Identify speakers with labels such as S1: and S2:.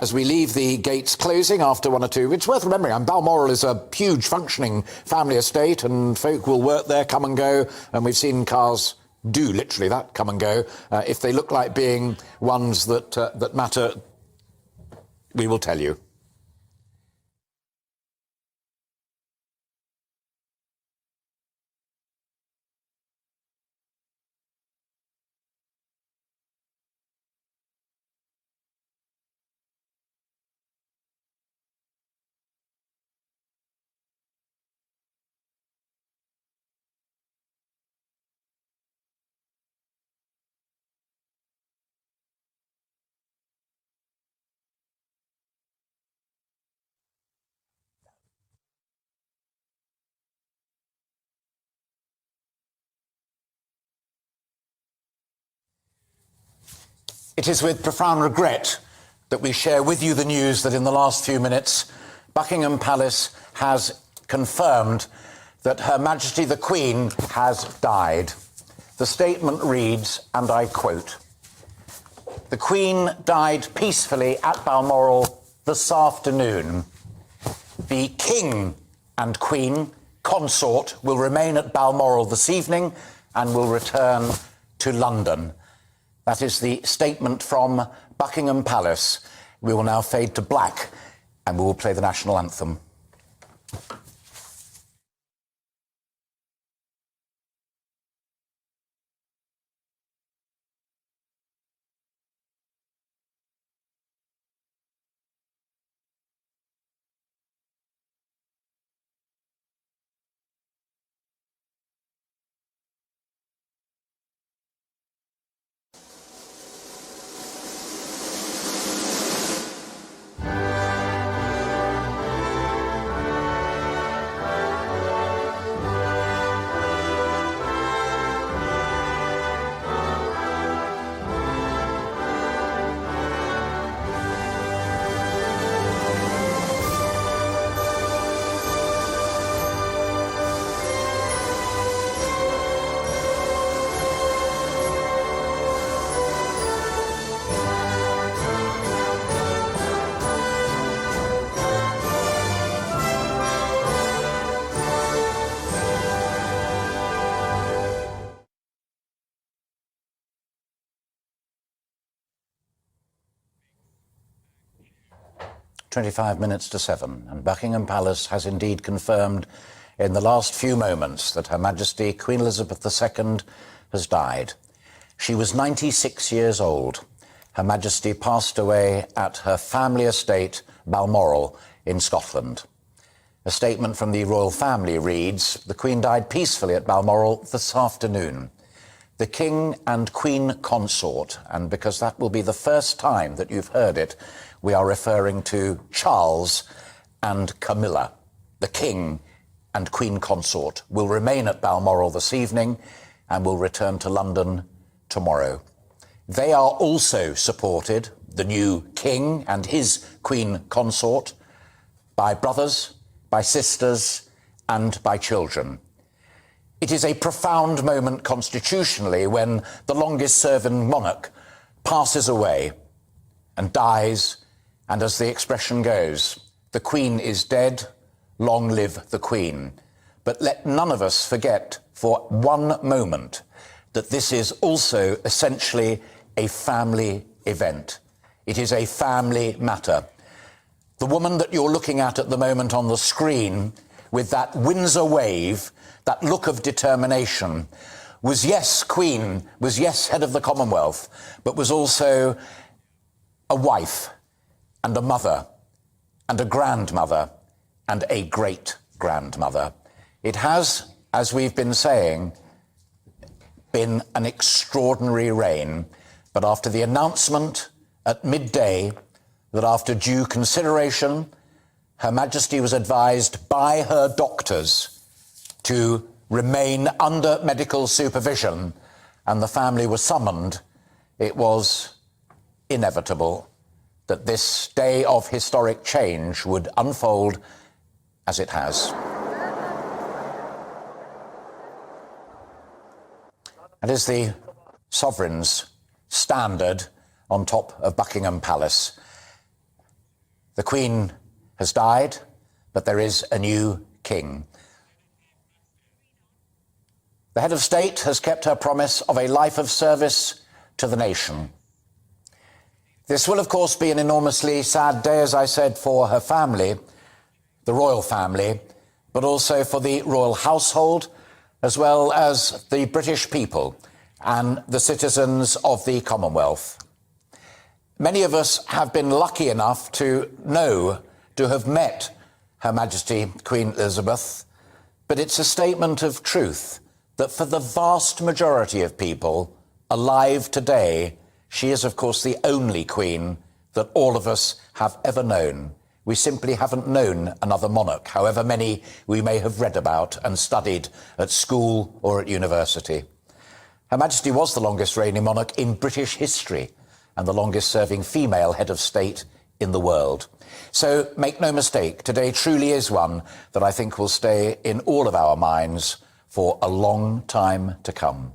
S1: As we leave the gates closing after 1 or 2, it's worth remembering, Balmoral is a huge functioning family estate and folk will work there, come and go, and we've seen cars do literally that, come and go. If they look like being ones that matter, we will tell you. It is with profound regret that we share with you the news that in the last few minutes, Buckingham Palace has confirmed that Her Majesty the Queen has died. The statement reads, and I quote, "The Queen died peacefully at Balmoral this afternoon. The King and Queen consort will remain at Balmoral this evening and will return to London." That is the statement from Buckingham Palace. We will now fade to black and we will play the national anthem. "25 minutes to 7, and Buckingham Palace has indeed confirmed in the last few moments that Her Majesty Queen Elizabeth II has died. She was 96 years old. Her Majesty passed away at her family estate, Balmoral, in Scotland. A statement from the royal family reads, "The Queen died peacefully at Balmoral this afternoon. The King and Queen consort," and because that will be the first time that you've heard it, we are referring to Charles and Camilla. The King and Queen consort will remain at Balmoral this evening and will return to London tomorrow. They are also supported, the new King and his Queen consort, by brothers, by sisters, and by children. It is a profound moment constitutionally when the longest-serving monarch passes away and dies, and as the expression goes, the Queen is dead, long live the Queen. But let none of us forget for one moment that this is also essentially a family event. It is a family matter. The woman that you're looking at the moment on the screen, with that Windsor wave, that look of determination, was yes Queen, was yes head of the Commonwealth, but was also a wife and a mother and a grandmother and a great-grandmother. It has, as we've been saying, been an extraordinary reign, but after the announcement at midday that after due consideration, Her Majesty was advised by her doctors to remain under medical supervision and the family was summoned, it was inevitable that this day of historic change would unfold as it has. That is the sovereign's standard on top of Buckingham Palace. The Queen has died, but there is a new king. The head of state has kept her promise of a life of service to the nation. This will, of course, be an enormously sad day, as I said, for her family, the royal family, but also for the royal household, as well as the British people and the citizens of the Commonwealth. Many of us have been lucky enough to have met Her Majesty Queen Elizabeth, but it's a statement of truth that for the vast majority of people alive today, she is, of course, the only queen that all of us have ever known. We simply haven't known another monarch, however many we may have read about and studied at school or at university. Her Majesty was the longest reigning monarch in British history and the longest serving female head of state in the world. So make no mistake, today truly is one that I think will stay in all of our minds for a long time to come.